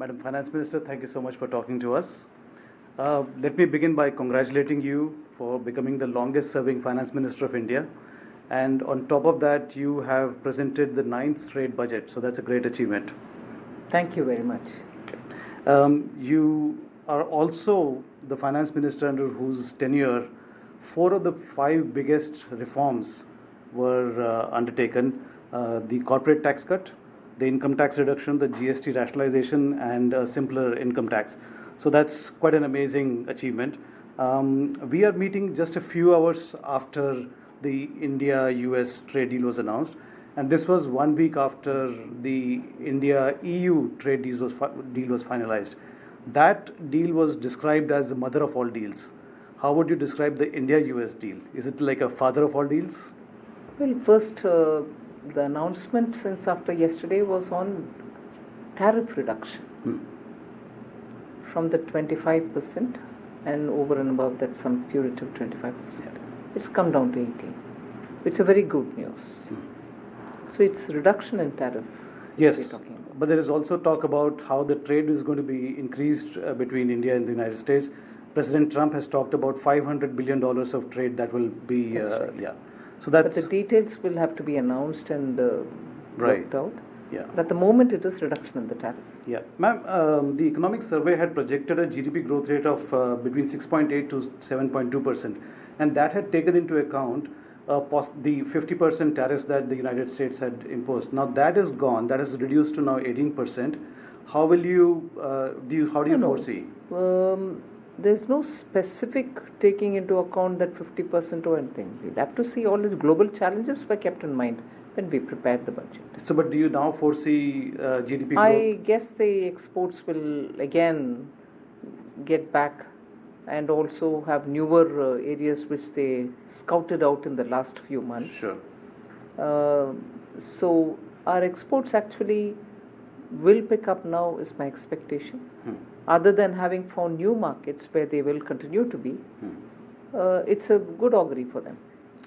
Madam Finance Minister, thank you so much for talking to us. Let me begin by congratulating you for becoming the longest serving Finance Minister of India. And on top of that, you have presented the 9th straight budget. So that's a great achievement. Thank you very much. You are also the Finance Minister under whose tenure 4 of the 5 biggest reforms were undertaken. The corporate tax cut, the income tax reduction, the GST rationalization, and a simpler income tax. So that's quite an amazing achievement. We are meeting just a few hours after the India-US trade deal was announced, and this was 1 week after the India-EU trade deal was finalized. That deal was described as the mother of all deals. How would you describe the India-US deal? Is it like a father of all deals? Well, first, the announcement since after yesterday was on tariff reduction from the 25% and over and above that some punitive 25%. It's come down to 18%. It's a very good news. So it's reduction in tariff. Yes, but there is also talk about how the trade is going to be increased between India and the United States. President Trump has talked about $500 billion of trade that will be, So that's, but the details will have to be announced and worked out. Yeah. But at the moment, it is reduction in the tariff. Yeah. Ma'am, the economic survey had projected a GDP growth rate of between 6.8 to 7.2%. And that had taken into account the 50% tariffs that the United States had imposed. Now that is gone. That is reduced to now 18%. How will you, how do you foresee? There's no specific taking into account that 50% or anything. We'll have to see all these global challenges were kept in mind when we prepared the budget. So, but do you now foresee GDP growth? I guess the exports will again get back and also have newer areas which they scouted out in the last few months. Sure. So our exports actually will pick up now is my expectation. Other than having found new markets where they will continue to be, it's a good augury for them.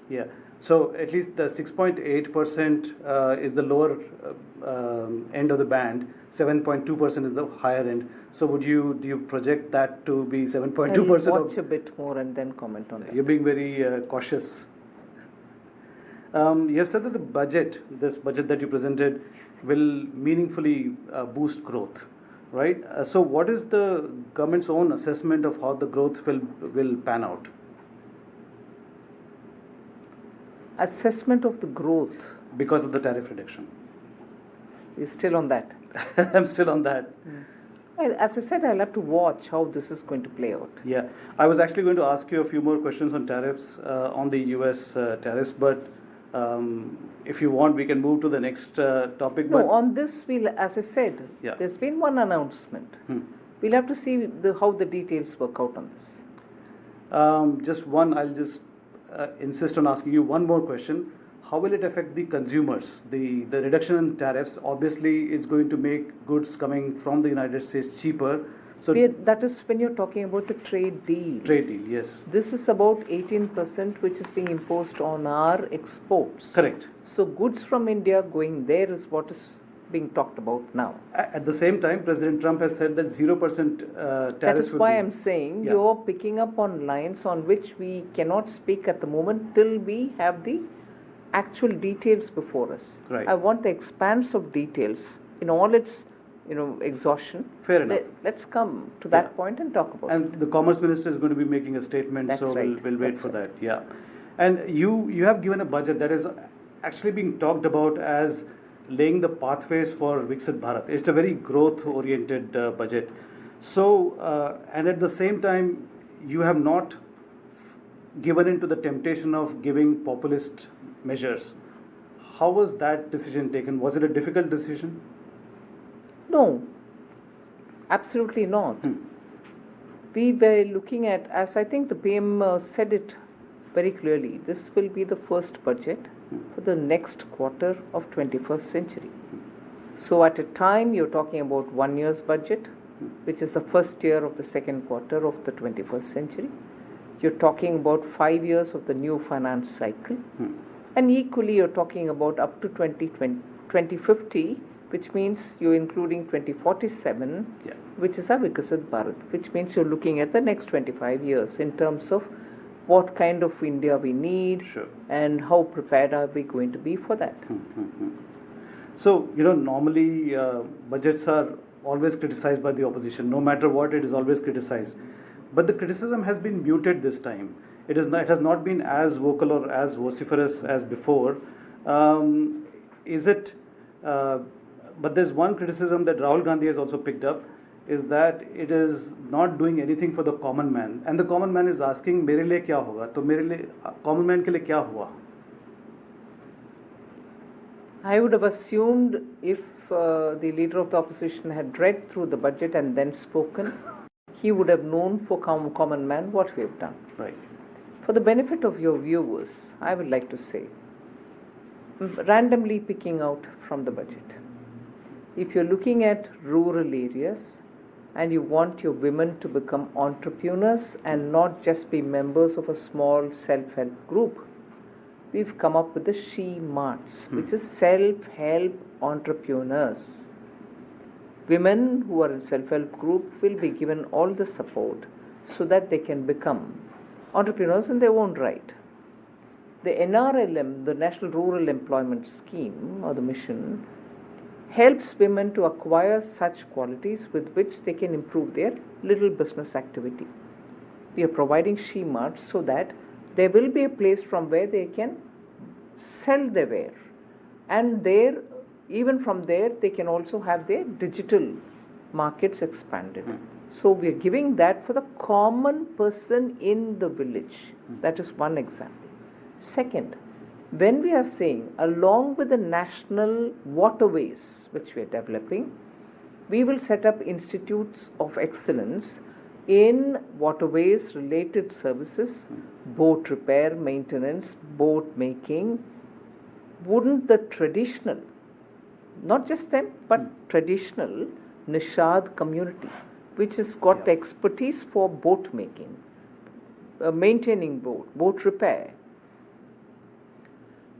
Yeah. So at least the 6.8% is the lower end of the band. 7.2% is the higher end. So do you project that to be 7.2%? I'll watch a bit more and then comment on that. You're being very cautious. You have said that this budget that you presented, will meaningfully boost growth, right? So what is the government's own assessment of how the growth will pan out? Assessment of the growth. Because of the tariff reduction. You're still on that? I'm still on that. Well, as I said, I'll have to watch how this is going to play out. Yeah. I was actually going to ask you a few more questions on tariffs, on the US tariffs, but if you want, we can move to the next topic. No, on this, as I said, there's been one announcement. We'll have to see how the details work out on this. Just one, I'll just insist on asking you one more question. How will it affect the consumers? The reduction in tariffs, obviously, is going to make goods coming from the United States cheaper. So that is when you're talking about the trade deal. Trade deal, yes. This is about 18% which is being imposed on our exports. Correct. So goods from India going there is what is being talked about now. At the same time, President Trump has said that 0% tariffs. That is why I'm saying you're picking up on lines on which we cannot speak at the moment till we have the actual details before us. Right. I want the expanse of details in all its exhaustion. Fair enough. Let's come to that point and talk about it. And the Commerce Minister is going to be making a statement, That's so right. we'll wait for that. Yeah. And you have given a budget that is actually being talked about as laying the pathways for Viksit Bharat. It's a very growth-oriented budget. So, and at the same time, you have not given into the temptation of giving populist measures. How was that decision taken? Was it a difficult decision? No, absolutely not. We were looking at, as I think the PM said it very clearly, this will be the first budget for the next quarter of 21st century. So at a time you're talking about 1 year's budget, which is the first year of the second quarter of the 21st century. You're talking about 5 years of the new finance cycle. And equally you're talking about up to 2050, which means you're including 2047, which is a Viksit Bharat, which means you're looking at the next 25 years in terms of what kind of India we need and how prepared are we going to be for that. So, normally budgets are always criticized by the opposition. No matter what, it is always criticized. But the criticism has been muted this time. It has not been as vocal or as vociferous as before. But there's one criticism that Rahul Gandhi has also picked up, is that it is not doing anything for the common man. And the common man is asking, मेरे लिए क्या होगा? तो मेरे लिए common man के लिए क्या हुआ? I would have assumed if the leader of the opposition had read through the budget and then spoken, he would have known for common man what we have done. Right. For the benefit of your viewers, I would like to say, randomly picking out from the budget, if you're looking at rural areas and you want your women to become entrepreneurs and not just be members of a small self-help group, we've come up with the She Marts, which is self-help entrepreneurs. Women who are in self-help group will be given all the support so that they can become entrepreneurs in their own right. The NRLM, the National Rural Employment Scheme or the mission, helps women to acquire such qualities with which they can improve their little business activity. We are providing She Marts so that there will be a place from where they can sell their wear, and there, even from there, they can also have their digital markets expanded. So we are giving that for the common person in the village. That is one example. Second, when we are saying, along with the national waterways which we are developing, we will set up institutes of excellence in waterways related services, boat repair, maintenance, boat making. Wouldn't the traditional, not just them, but traditional Nishad community, which has got the expertise for boat making, maintaining boat repair,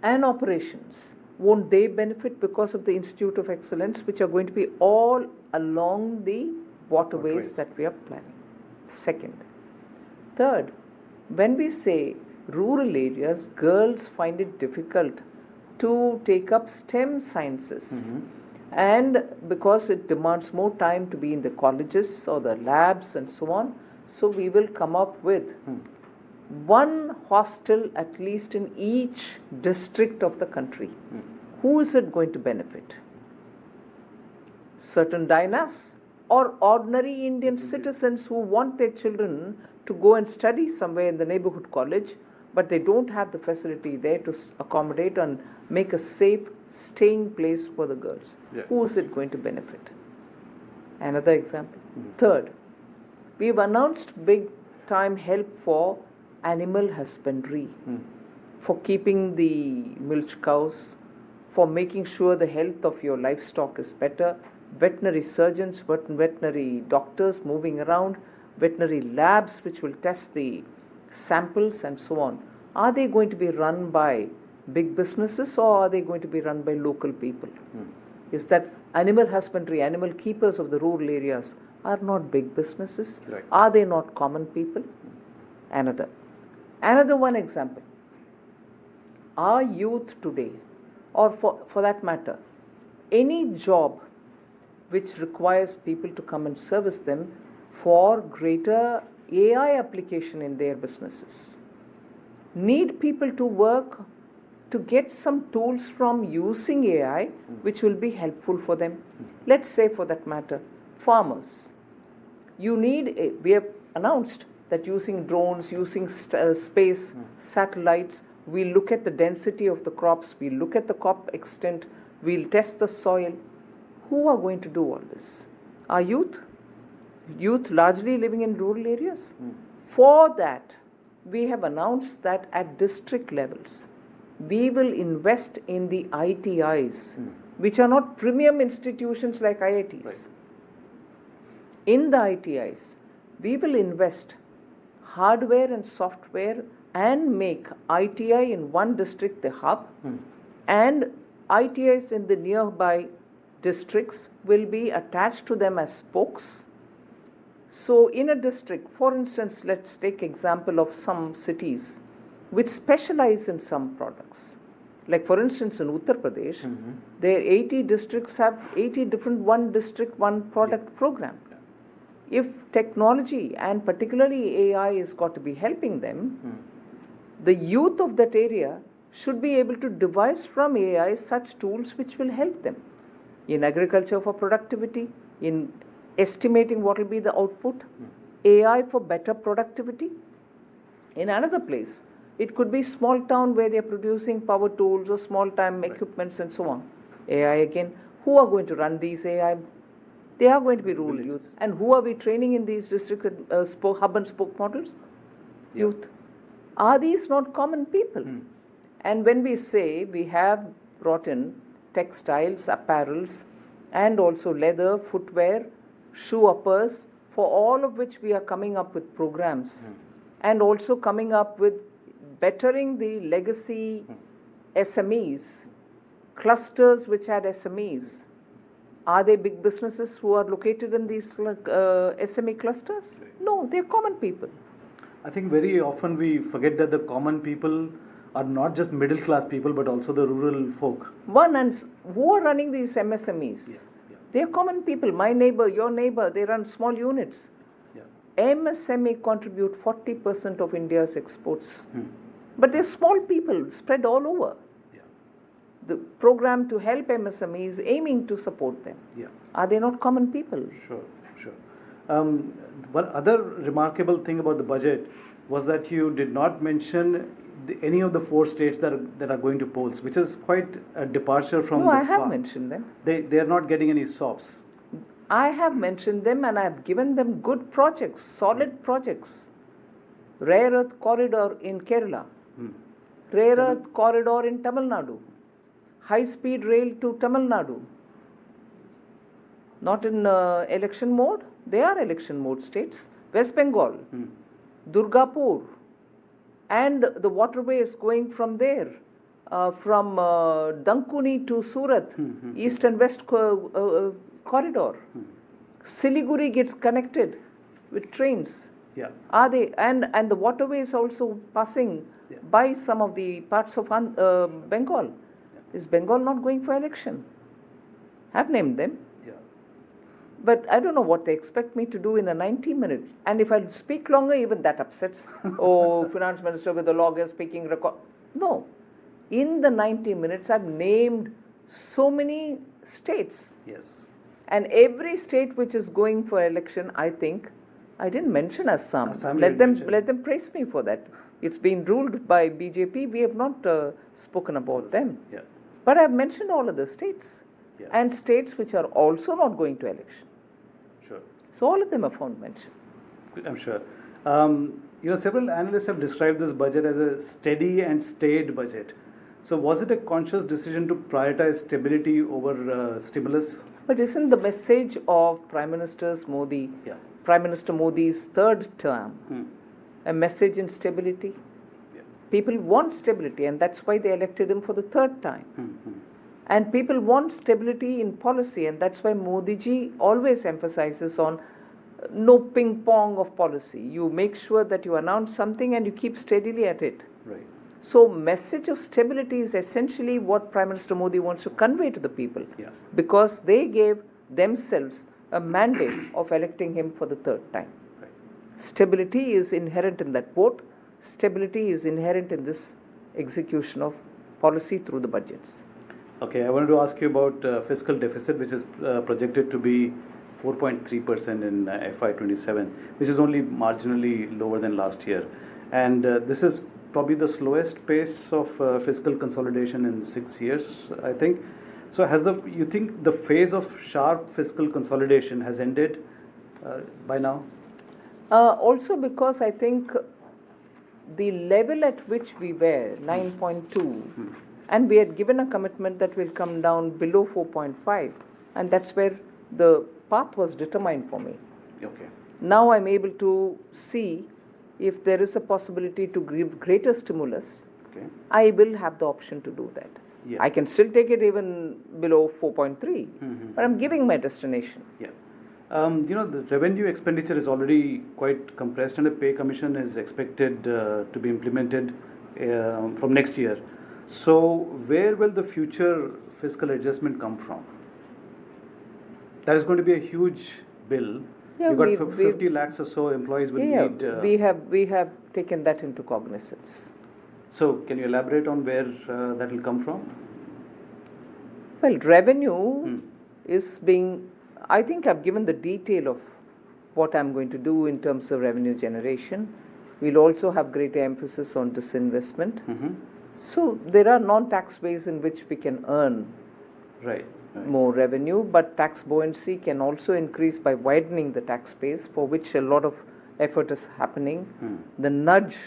and operations, won't they benefit because of the Institute of Excellence, which are going to be all along the waterways that we are planning? Second. Third, when we say rural areas, girls find it difficult to take up STEM sciences. And because it demands more time to be in the colleges or the labs and so on, so we will come up with one hostel at least in each district of the country. Who is it going to benefit? Certain diners or ordinary Indian citizens who want their children to go and study somewhere in the neighborhood college, but they don't have the facility there to accommodate and make a safe staying place for the girls. Who is it going to benefit? Another example. Third, we've announced big time help for animal husbandry, for keeping the milch cows, for making sure the health of your livestock is better, veterinary surgeons, veterinary doctors moving around, veterinary labs which will test the samples and so on. Are they going to be run by big businesses or are they going to be run by local people? Is that animal husbandry, animal keepers of the rural areas are not big businesses? Are they not common people? Another one example. Our youth today, or for that matter, any job which requires people to come and service them for greater AI application in their businesses, need people to work to get some tools from using AI which will be helpful for them. Let's say, for that matter, farmers. We have announced that using drones, using space, satellites, we look at the density of the crops, we look at the crop extent, we'll test the soil. Who are going to do all this? Our youth? Youth largely living in rural areas? For that, we have announced that at district levels, we will invest in the ITIs, which are not premium institutions like IITs. In the ITIs, we will invest hardware and software and make ITI in one district the hub and ITIs in the nearby districts will be attached to them as spokes. So in a district, for instance, let's take example of some cities which specialize in some products. Like for instance in Uttar Pradesh, their 80 districts have 80 different one district, one product program. If technology and particularly AI is got to be helping them, the youth of that area should be able to devise from AI such tools which will help them in agriculture for productivity, in estimating what will be the output, AI for better productivity. In another place, it could be small town where they are producing power tools or small time equipments and so on. AI again, who are going to run these AI? They are going to be rural youth. And who are we training in these district hub and spoke models? Youth. Are these not common people? And when we say we have brought in textiles, apparels, and also leather, footwear, shoe uppers, for all of which we are coming up with programs and also coming up with bettering the legacy SMEs, clusters which had SMEs. Are they big businesses who are located in these SME clusters? No, they're common people. I think very often we forget that the common people are not just middle class people but also the rural folk. And who are running these MSMEs? They're common people. My neighbor, your neighbor, they run small units. MSME contribute 40% of India's exports. But they're small people spread all over. The program to help MSME is aiming to support them. Are they not common people? Sure. One other remarkable thing about the budget was that you did not mention any of the 4 states that are going to polls, which is quite a departure from No, I have mentioned them. They are not getting any SOPs. I have mentioned them and I have given them good projects, solid projects. Rare earth corridor in Kerala. Rare earth corridor in Tamil Nadu. High-speed rail to Tamil Nadu. Not in election mode. They are election mode states. West Bengal, Durgapur, and the waterway is going from there, from Dankuni to Surat, east and west corridor. Siliguri gets connected with trains. Are they? And the waterway is also passing by some of the parts of Bengal. Is Bengal not going for election? I've named them. But I don't know what they expect me to do in a 90-minute. And if I speak longer, even that upsets. Finance Minister with the logger speaking record. No. In the 90 minutes, I've named so many states. And every state which is going for election, I think, I didn't mention Assam. Let them praise me for that. It's been ruled by BJP. We have not spoken about them. But I've mentioned all of the states. And states which are also not going to election. So all of them are found mentioned. I'm sure. Several analysts have described this budget as a steady and staid budget. So was it a conscious decision to prioritize stability over stimulus? But isn't the message of Prime Minister Modi's third term a message in stability? People want stability, and that's why they elected him for the third time. And people want stability in policy, and that's why Modi ji always emphasizes on no ping pong of policy. You make sure that you announce something and you keep steadily at it. So message of stability is essentially what Prime Minister Modi wants to convey to the people, because they gave themselves a mandate of electing him for the third time. Stability is inherent in that vote. Stability is inherent in this execution of policy through the budgets. Okay, I wanted to ask you about fiscal deficit, which is projected to be 4.3% in FY27, which is only marginally lower than last year. And this is probably the slowest pace of fiscal consolidation in 6 years, I think. So you think the phase of sharp fiscal consolidation has ended by now? Also because I think the level at which we were, 9.2, and we had given a commitment that will come down below 4.5, and that's where the path was determined for me. Now I'm able to see if there is a possibility to give greater stimulus, I will have the option to do that. Yeah. I can still take it even below 4.3, but I'm giving my destination. Yeah. The revenue expenditure is already quite compressed, and a pay commission is expected to be implemented from next year. So, where will the future fiscal adjustment come from? That is going to be a huge bill. Yeah, You've got 50 lakhs or so employees will need. We have taken that into cognizance. So, can you elaborate on where that will come from? Well, revenue is being. I think I've given the detail of what I'm going to do in terms of revenue generation. We'll also have greater emphasis on disinvestment. So there are non-tax ways in which we can earn more revenue, but tax buoyancy can also increase by widening the tax base, for which a lot of effort is happening. The nudge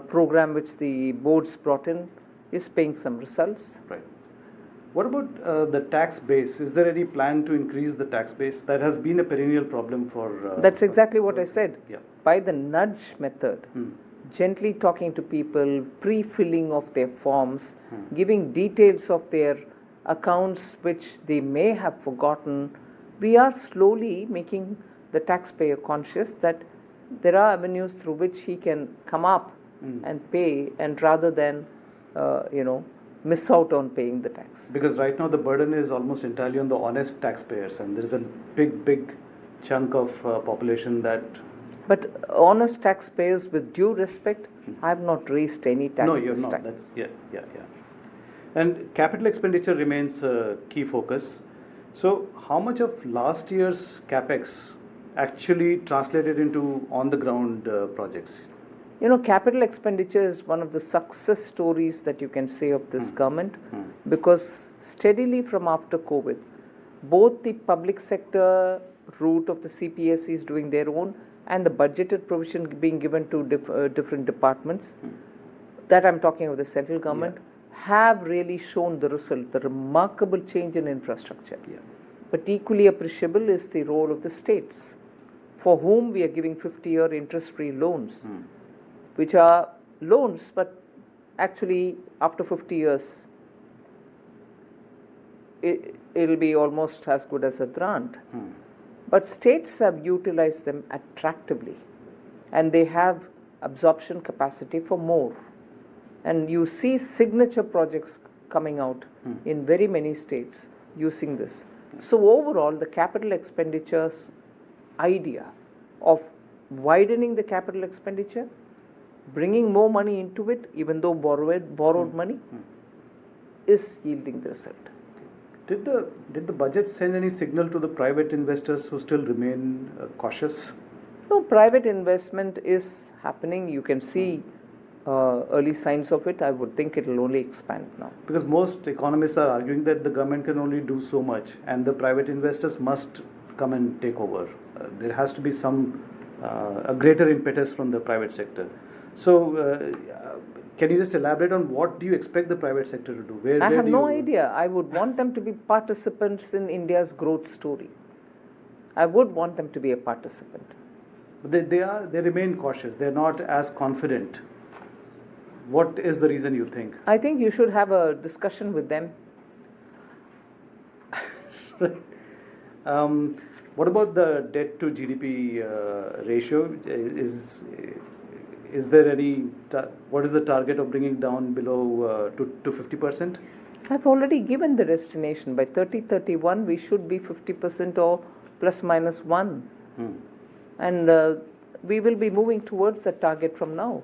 program which the boards brought in is paying some results. Right. What about the tax base? Is there any plan to increase the tax base? That has been a perennial problem for. That's exactly what I said. Yeah. By the nudge method, gently talking to people, pre-filling of their forms, giving details of their accounts which they may have forgotten, we are slowly making the taxpayer conscious that there are avenues through which he can come up and pay, and rather than miss out on paying the tax. Because right now the burden is almost entirely on the honest taxpayers, and there is a big chunk of population that. But honest taxpayers, with due respect, I have not raised any tax. No, you're this not. time. That's, yeah. And capital expenditure remains a key focus. So, how much of last year's capex actually translated into on-the-ground projects? Capital expenditure is one of the success stories that you can say of this government, because steadily from after COVID, both the public sector route of the CPSC is doing their own, and the budgeted provision being given to different departments, that I'm talking of the central government, have really shown the result, the remarkable change in infrastructure. But equally appreciable is the role of the states, for whom we are giving 50-year interest-free loans, which are loans, but actually after 50 years, it'll be almost as good as a grant. But states have utilized them attractively, and they have absorption capacity for more. And you see signature projects coming out in very many states using this. So overall, the capital expenditures idea of widening the capital expenditure, bringing more money into it, even though borrowed money, is yielding the result. Did the budget send any signal to the private investors who still remain cautious? No, private investment is happening. You can see early signs of it. I would think it will only expand now. Because most economists are arguing that the government can only do so much, and the private investors must come and take over. There has to be a greater impetus from the private sector. So, can you just elaborate on what do you expect the private sector to do? I have no idea. I would want them to be participants in India's growth story. I would want them to be a participant. But they remain cautious. They're not as confident. What is the reason, you think? I think you should have a discussion with them. What about the debt to GDP ratio? Is there any? What is the target of bringing down below to 50%? I've already given the destination. By 2031, we should be 50% or plus minus 1. And we will be moving towards that target from now.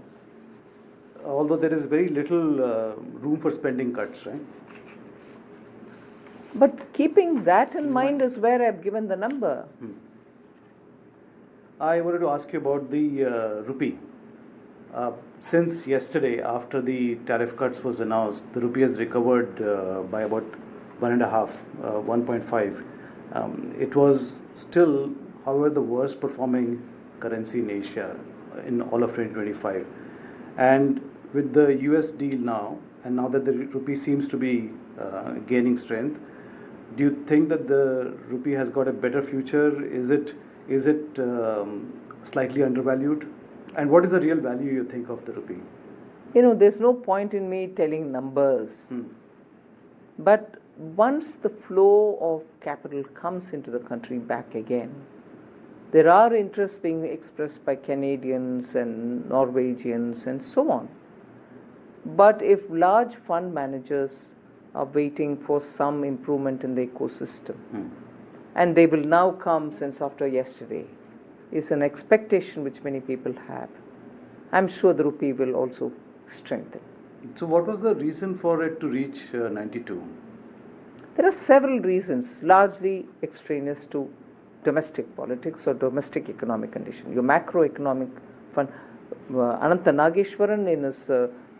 Although there is very little room for spending cuts, right? But keeping that in mind is where I've given the number. I wanted to ask you about the rupee. Since yesterday, after the tariff cuts was announced, the rupee has recovered by about 1.5. It was still, however, the worst performing currency in Asia in all of 2025. And with the US deal now, and now that the rupee seems to be gaining strength, do you think that the rupee has got a better future? Is it slightly undervalued? And what is the real value you think of the rupee? There's no point in me telling numbers. But once the flow of capital comes into the country back again, there are interests being expressed by Canadians and Norwegians and so on. But if large fund managers are waiting for some improvement in the ecosystem, and they will now come since after yesterday, is an expectation which many people have, I'm sure the rupee will also strengthen. So what was the reason for it to reach 92? There are several reasons, largely extraneous to domestic politics or domestic economic condition. Your macroeconomic fund, Ananta Nageshwaran in his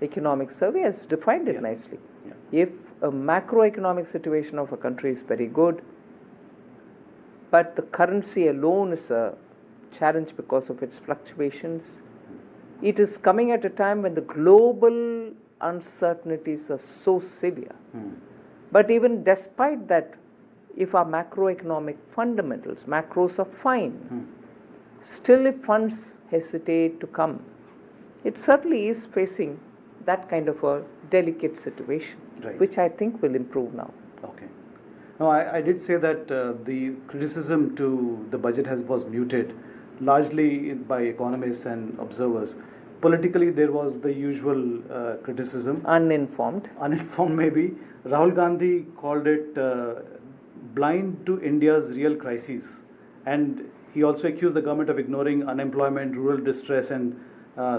economic survey has defined it nicely. If a macroeconomic situation of a country is very good, but the currency alone is a challenge because of its fluctuations, it is coming at a time when the global uncertainties are so severe. But even despite that, if our macroeconomic fundamentals, macros are fine, still if funds hesitate to come, it certainly is facing that kind of a delicate situation, which I think will improve now. Okay. Now, I did say that the criticism to the budget was muted, largely by economists and observers. Politically, there was the usual criticism. Uninformed maybe. Rahul Gandhi called it blind to India's real crises. And he also accused the government of ignoring unemployment, rural distress, and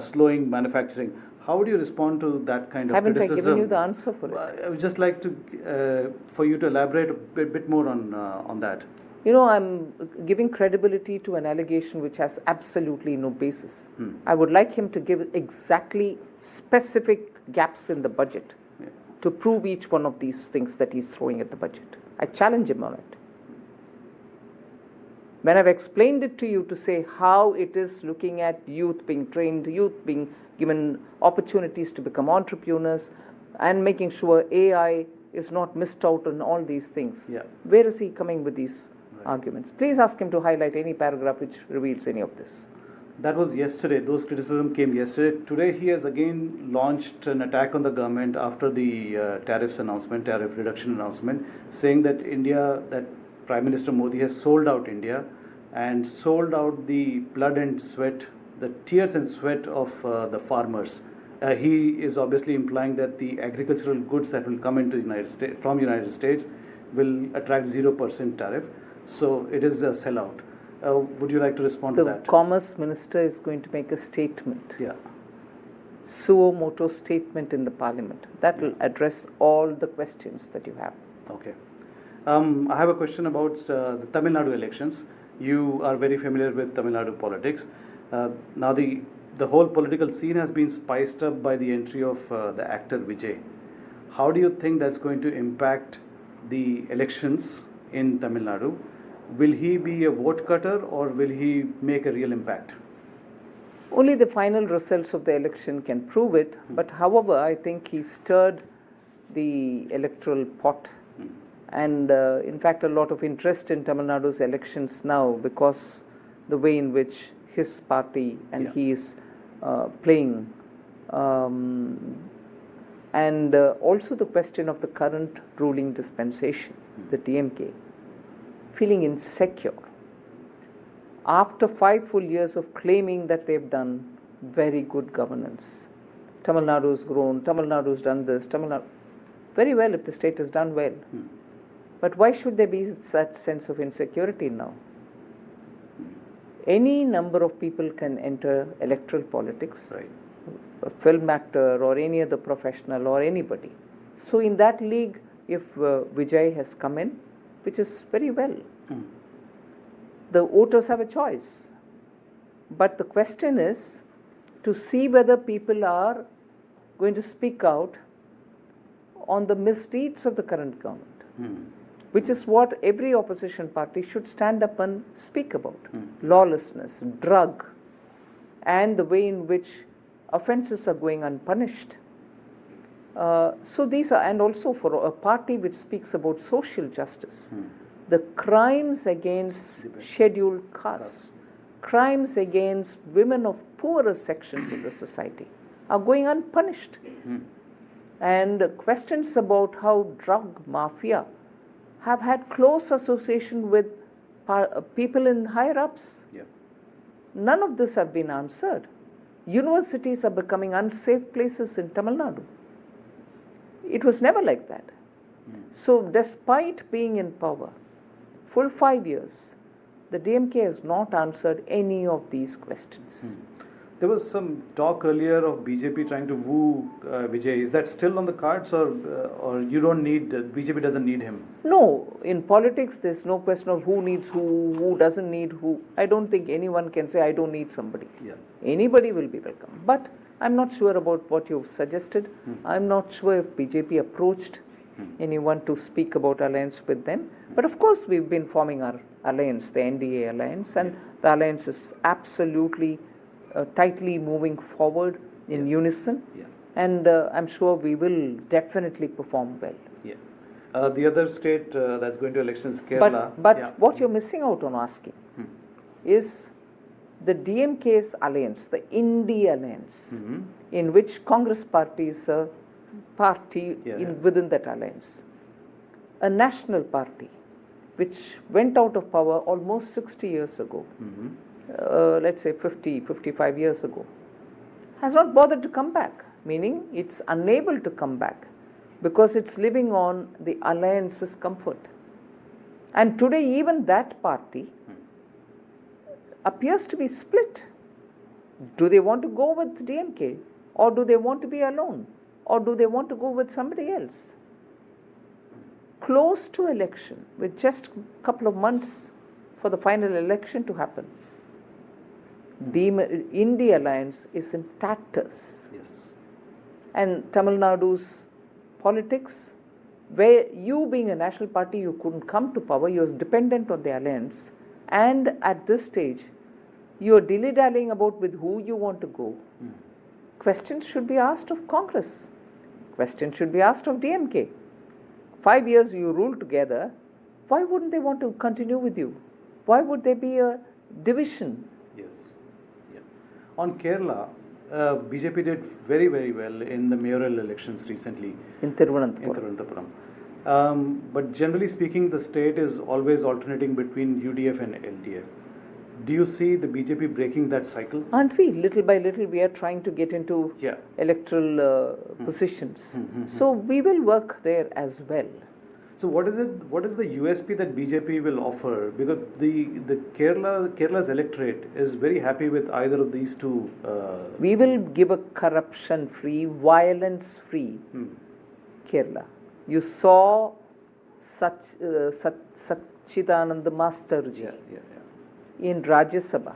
slowing manufacturing. How would you respond to that kind of criticism? Haven't I given you the answer for it? I would just like to, for you to elaborate a bit more on that. I'm giving credibility to an allegation which has absolutely no basis. I would like him to give exactly specific gaps in the budget to prove each one of these things that he's throwing at the budget. I challenge him on it. When I've explained it to you to say how it is looking at youth being trained, youth being given opportunities to become entrepreneurs, and making sure AI is not missed out on all these things, where is he coming with these arguments? Please ask him to highlight any paragraph which reveals any of this. That was yesterday. Those criticism came yesterday. Today he has again launched an attack on the government after the tariff reduction announcement, saying that Prime Minister Modi has sold out India and sold out the blood and sweat, the tears and sweat of the farmers. He is obviously implying that the agricultural goods that will come into from United States will attract 0% tariff. So it is a sellout. Would you like to respond to that? The Commerce Minister is going to make a statement. Suo moto statement in the Parliament. That will address all the questions that you have. Okay. I have a question about the Tamil Nadu elections. You are very familiar with Tamil Nadu politics. Now the whole political scene has been spiced up by the entry of the actor Vijay. How do you think that's going to impact the elections in Tamil Nadu? Will he be a vote cutter or will he make a real impact? Only the final results of the election can prove it. But however, I think he stirred the electoral pot. And in fact, a lot of interest in Tamil Nadu's elections now because the way in which his party and he is playing. And also the question of the current ruling dispensation, the DMK, feeling insecure. After 5 full years of claiming that they've done very good governance, Tamil Nadu's grown, Tamil Nadu's done this, very well if the state has done well. But why should there be that sense of insecurity now? Any number of people can enter electoral politics, a film actor or any other professional or anybody. So in that league, if Vijay has come in, which is very well, the voters have a choice. But the question is to see whether people are going to speak out on the misdeeds of the current government, which is what every opposition party should stand up and speak about. Lawlessness, drug, and the way in which offences are going unpunished. So these are, and also for a party which speaks about social justice, the crimes against scheduled castes, crimes against women of poorer sections of the society are going unpunished. and questions about how drug mafia have had close association with people in higher ups. Yeah. None of this have been answered. Universities are becoming unsafe places in Tamil Nadu. It was never like that. So despite being in power, full 5 years, the DMK has not answered any of these questions. There was some talk earlier of BJP trying to woo Vijay. Is that still on the cards, or you don't need, BJP doesn't need him? No, in politics there's no question of who needs who doesn't need who. I don't think anyone can say I don't need somebody. Yeah. Anybody will be welcome. But I'm not sure about what you've suggested. I'm not sure if BJP approached anyone to speak about alliance with them. But of course we've been forming our alliance, the NDA alliance, and the alliance is absolutely tightly moving forward in unison, and I'm sure we will definitely perform well. Yeah. The other state that's going to elections, Kerala. But what you're missing out on asking is the DMK's alliance, the India alliance, in which Congress party is a party within that alliance, a national party which went out of power almost 60 years ago. Let's say 55 years ago, has not bothered to come back, meaning it's unable to come back because it's living on the alliance's comfort. And today even that party appears to be split. Do they want to go with DMK, or do they want to be alone, or do they want to go with somebody else? Close to election, with just a couple of months for the final election to happen, the India alliance is in tatters. Yes. And Tamil Nadu's politics, where you being a national party, you couldn't come to power, you're dependent on the alliance, and at this stage, you're dilly-dallying about with who you want to go. Questions should be asked of Congress. Questions should be asked of DMK. 5 years you ruled together, why wouldn't they want to continue with you? Why would there be a division? Yes. Yeah. On Kerala, BJP did very, very well in the mayoral elections recently. In Tirunelveli. But generally speaking, the state is always alternating between UDF and LDF. Do you see the BJP breaking that cycle? Aren't we? Little by little, we are trying to get into electoral positions. So we will work there as well. So what is the USP that BJP will offer? Because the Kerala's electorate is very happy with either of these two. We will give a corruption-free, violence-free Kerala. You saw Satchidananda Masterji in Rajya Sabha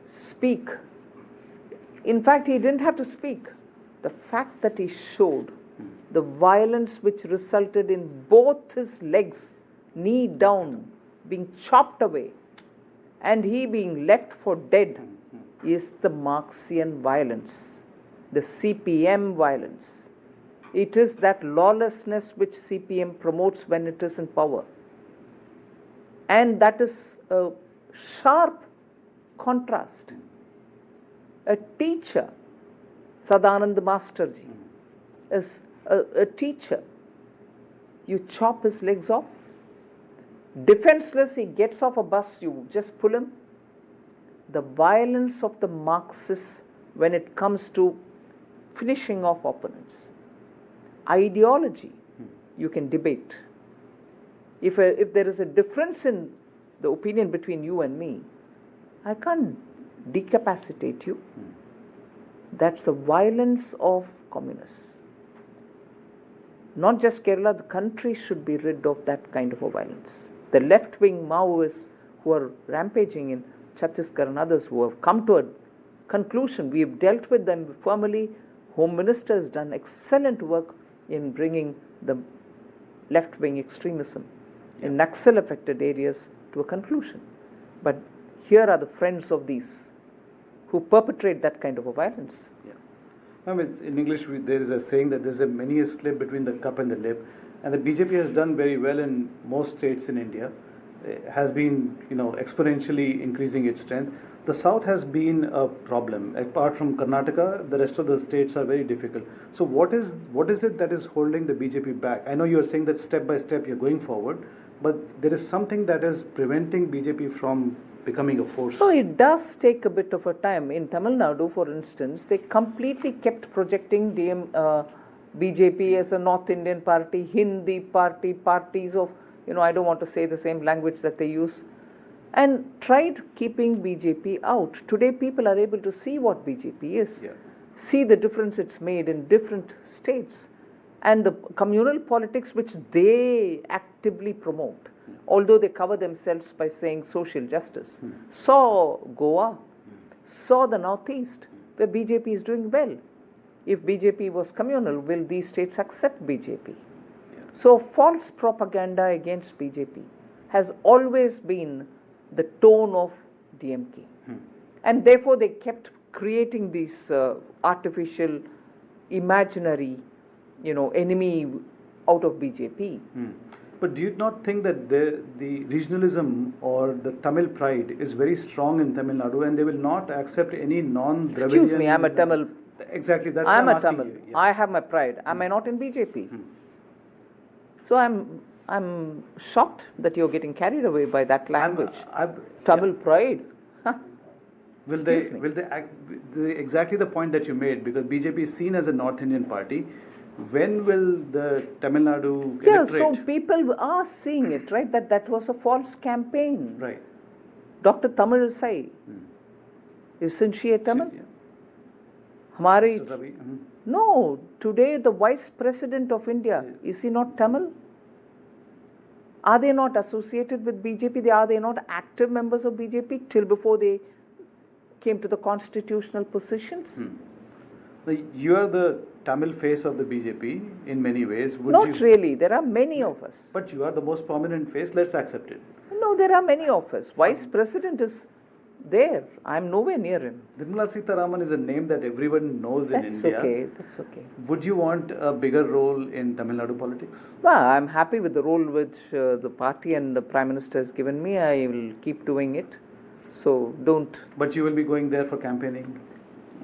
speak. In fact, he didn't have to speak. The fact that he showed the violence which resulted in both his legs, knee down, being chopped away, and he being left for dead, is the Marxian violence, the CPM violence. It is that lawlessness which CPM promotes when it is in power. And that is a sharp contrast. A teacher, Sadanand Masterji, is a teacher. You chop his legs off. Defenseless, he gets off a bus, you just pull him. The violence of the Marxists when it comes to finishing off opponents. Ideology, you can debate. If there is a difference in the opinion between you and me, I can't decapacitate you. That's the violence of communists. Not just Kerala, the country should be rid of that kind of a violence. The left-wing Maoists who are rampaging in Chhattisgarh and others who have come to a conclusion, we have dealt with them formally. Home Minister has done excellent work in bringing the left-wing extremism in Naxal-affected areas to a conclusion. But here are the friends of these who perpetrate that kind of a violence. In English, there is a saying that there's many a slip between the cup and the lip, and the BJP has done very well in most states in India. has been, exponentially increasing its strength. The South has been a problem. Apart from Karnataka, the rest of the states are very difficult. So what is it that is holding the BJP back? I know you are saying that step by step you're going forward, but there is something that is preventing BJP from becoming a force. So it does take a bit of a time. In Tamil Nadu, for instance, they completely kept projecting BJP as a North Indian party, Hindi party, parties of, I don't want to say the same language that they use, and tried keeping BJP out. Today people are able to see what BJP is, see the difference it's made in different states, and the communal politics which they actively promote, although they cover themselves by saying social justice. Saw Goa, saw the Northeast, where BJP is doing well. If BJP was communal, will these states accept BJP? So false propaganda against BJP has always been the tone of DMK. And therefore they kept creating these artificial, imaginary, enemy out of BJP. But do you not think that the regionalism or the Tamil pride is very strong in Tamil Nadu, and they will not accept any non-Dravidian... Excuse me, I'm a Tamil. Exactly, that's I'm what a Tamil. you. I have my pride. Am I not in BJP? So I'm shocked that you're getting carried away by that language. Tamil pride. Will they act, exactly the point that you made, because BJP is seen as a North Indian party. When will the Tamil Nadu electorate? So people are seeing it, right? That was a false campaign. Right. Dr. Tamil Sai, isn't she a Tamil? No, today the Vice President of India, is he not Tamil? Are they not associated with BJP? Are they not active members of BJP till before they came to the constitutional positions? You are the Tamil face of the BJP in many ways. Not really. There are many of us. But you are the most prominent face. Let's accept it. No, there are many of us. Vice President is there. I'm nowhere near him. Nirmala Sitharaman is a name that everyone knows in India. That's okay. Would you want a bigger role in Tamil Nadu politics? Well, I'm happy with the role which the party and the Prime Minister has given me. I will keep doing it. So don't... But you will be going there for campaigning?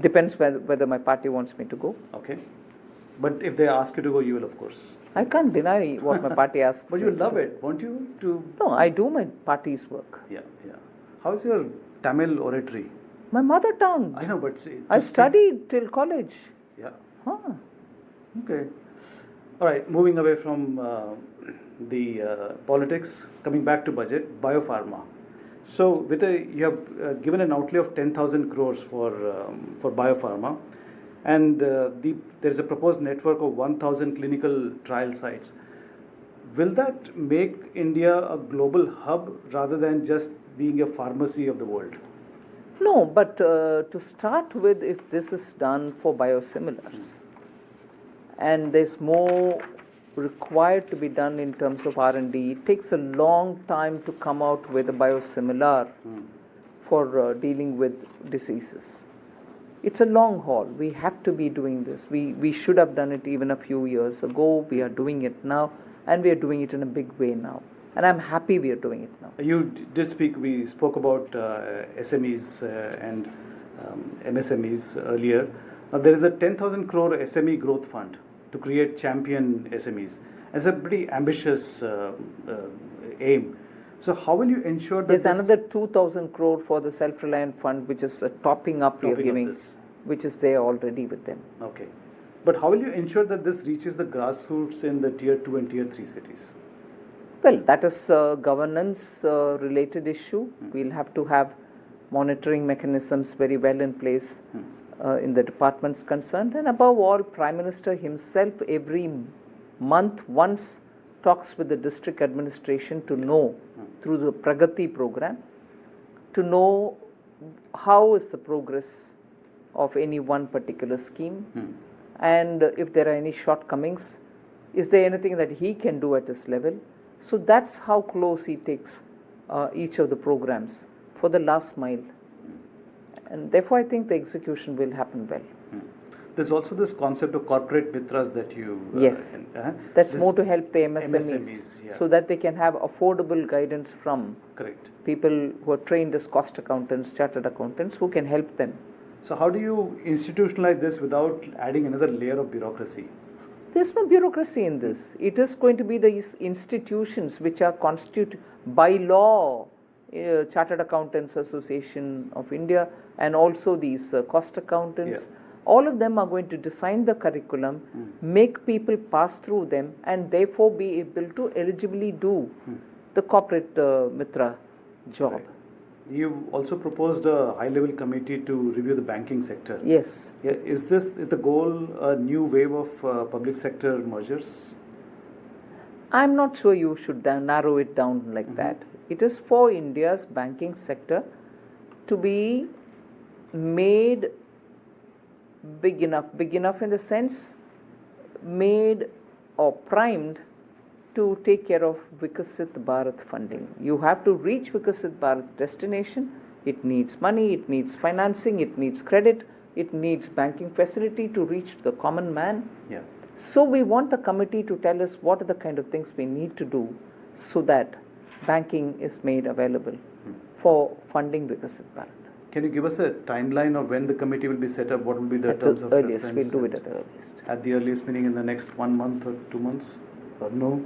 Depends whether my party wants me to go. Okay. But if they ask you to go, you will, of course. I can't deny what my party asks. But you love it, won't you? No, I do my party's work. Yeah. How is your Tamil oratory? My mother tongue. I know, but... I studied till college. Yeah. Okay. All right, moving away from the politics, coming back to budget, biopharma. So, you have given an outlay of 10,000 crores for biopharma, and there is a proposed network of 1,000 clinical trial sites. Will that make India a global hub rather than just being a pharmacy of the world? No, but to start with, if this is done for biosimilars, and there's more required to be done in terms of R&D, it takes a long time to come out with a biosimilar for dealing with diseases. It's a long haul. We have to be doing this. We should have done it even a few years ago. We are doing it now, and we are doing it in a big way now. And I'm happy we are doing it now. We spoke about SMEs and MSMEs earlier. Now, there is a 10,000 crore SME growth fund to create champion SMEs. It's a pretty ambitious aim. So how will you ensure that there's another 2,000 crore for the self-reliant fund, which is topping up we are giving, which is there already with them. Okay. But how will you ensure that this reaches the grassroots in the tier 2 and tier 3 cities? Well, that is a governance related issue. We'll have to have monitoring mechanisms very well in place in the departments concerned. And above all, Prime Minister himself every month once talks with the district administration to know through the Pragati program, to know how is the progress of any one particular scheme, and if there are any shortcomings, is there anything that he can do at his level. So that's how close he takes each of the programs for the last mile. And therefore I think the execution will happen well. There's also this concept of corporate mitras that you... Yes. That's this more to help the MSMEs yeah. so that they can have affordable guidance from Correct. people who are trained as cost accountants, chartered accountants, who can help them. So how do you institutionalize this without adding another layer of bureaucracy? There's no bureaucracy in this. It is going to be these institutions which are constituted by law, Chartered Accountants Association of India, and also these cost accountants. Yeah. All of them are going to design the curriculum, make people pass through them, and therefore be able to eligibly do the corporate mitra job. Right. You've also proposed a high-level committee to review the banking sector. Yes. Yeah, is the goal a new wave of public sector mergers? I'm not sure you should narrow it down like that. It is for India's banking sector to be made big enough in the sense made or primed to take care of Vikasit Bharat funding. You have to reach Vikasit Bharat destination. It needs money, it needs financing, it needs credit, it needs banking facility to reach the common man. Yeah. So we want the committee to tell us what are the kind of things we need to do so that banking is made available for funding Vikasit Bharat. Can you give us a timeline of when the committee will be set up? What will be the terms of earliest? reference? We'll do it at the earliest. At the earliest, meaning in the next 1 month or 2 months? Or no?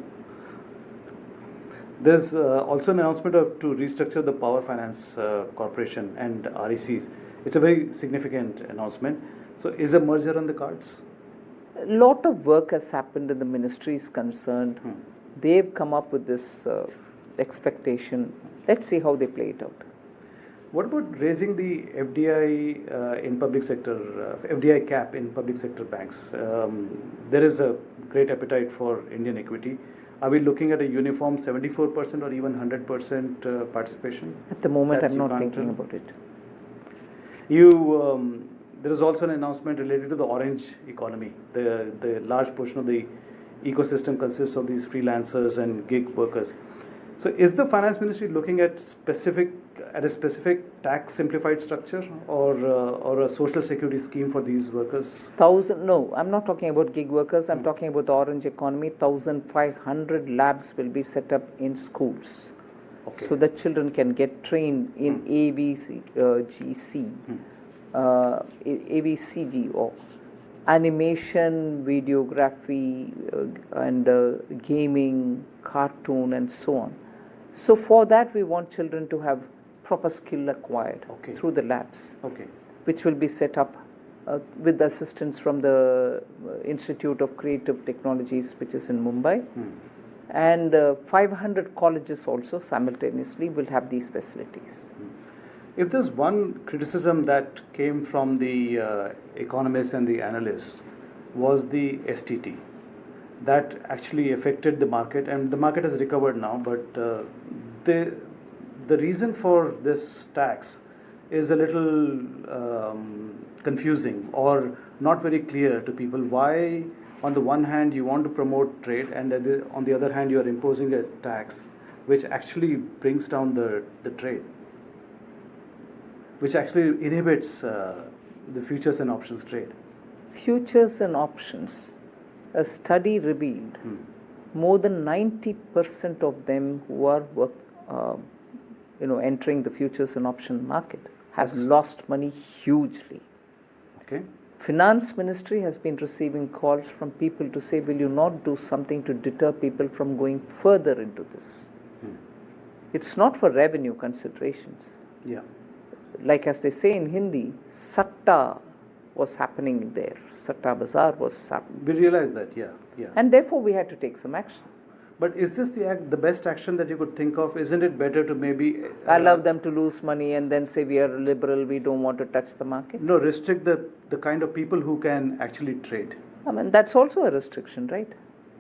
There's also an announcement to restructure the Power Finance Corporation and RECs. It's a very significant announcement. So is a merger on the cards? A lot of work has happened in the ministries concerned. They've come up with this expectation. Let's see how they play it out. What about raising the FDI in public sector, FDI cap in public sector banks? There is a great appetite for Indian equity. Are we looking at a uniform 74% or even 100% participation? At the moment, I'm not thinking about it. There is also an announcement related to the orange economy. The large portion of the ecosystem consists of these freelancers and gig workers. So is the Finance Ministry looking at a specific tax simplified structure or a social security scheme for these workers? No, I'm not talking about gig workers. I'm talking about the orange economy. 1,500 labs will be set up in schools. Okay. So that children can get trained in ABCG or animation, videography, and gaming, cartoon, and so on. So for that, we want children to have proper skill acquired through the labs, which will be set up with the assistance from the Institute of Creative Technologies, which is in Mumbai. And 500 colleges also simultaneously will have these facilities. If there's one criticism that came from the economists and the analysts was the STT. That actually affected the market, and the market has recovered now, but the reason for this tax is a little confusing or not very clear to people. Why, on the one hand, you want to promote trade, and on the other hand, you are imposing a tax which actually brings down the trade, which actually inhibits the futures and options trade. Futures and options. A study revealed more than 90% of them who are entering the futures and option market have lost money hugely. Okay. Finance Ministry has been receiving calls from people to say, will you not do something to deter people from going further into this? It's not for revenue considerations. Yeah. Like as they say in Hindi, satta was happening there. Satta Bazaar was happening. We realize that, yeah. And therefore we had to take some action. But is this the best action that you could think of? Isn't it better to maybe... allow them to lose money and then say we are liberal, we don't want to touch the market? No, restrict the kind of people who can actually trade. I mean, that's also a restriction, right?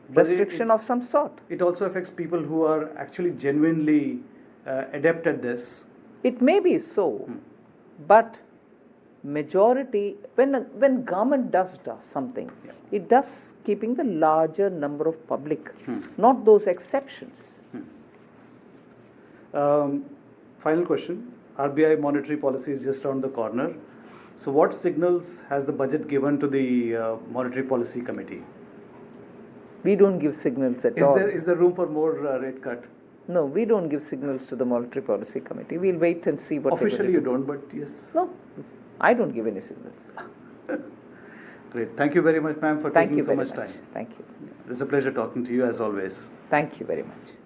Restriction of some sort. It also affects people who are actually genuinely adept at this. It may be so, but majority, when government does something, it does keeping the larger number of public, not those exceptions. Final question. RBI monetary policy is just around the corner. So what signals has the budget given to the Monetary Policy Committee? We don't give signals at all. Is there room for more rate cut? No, we don't give signals to the Monetary Policy Committee. We'll wait and see what Officially you don't, but yes. No, I don't give any signals. Great. Thank you very much, ma'am, for taking so much time. Thank you. It's a pleasure talking to you as always. Thank you very much.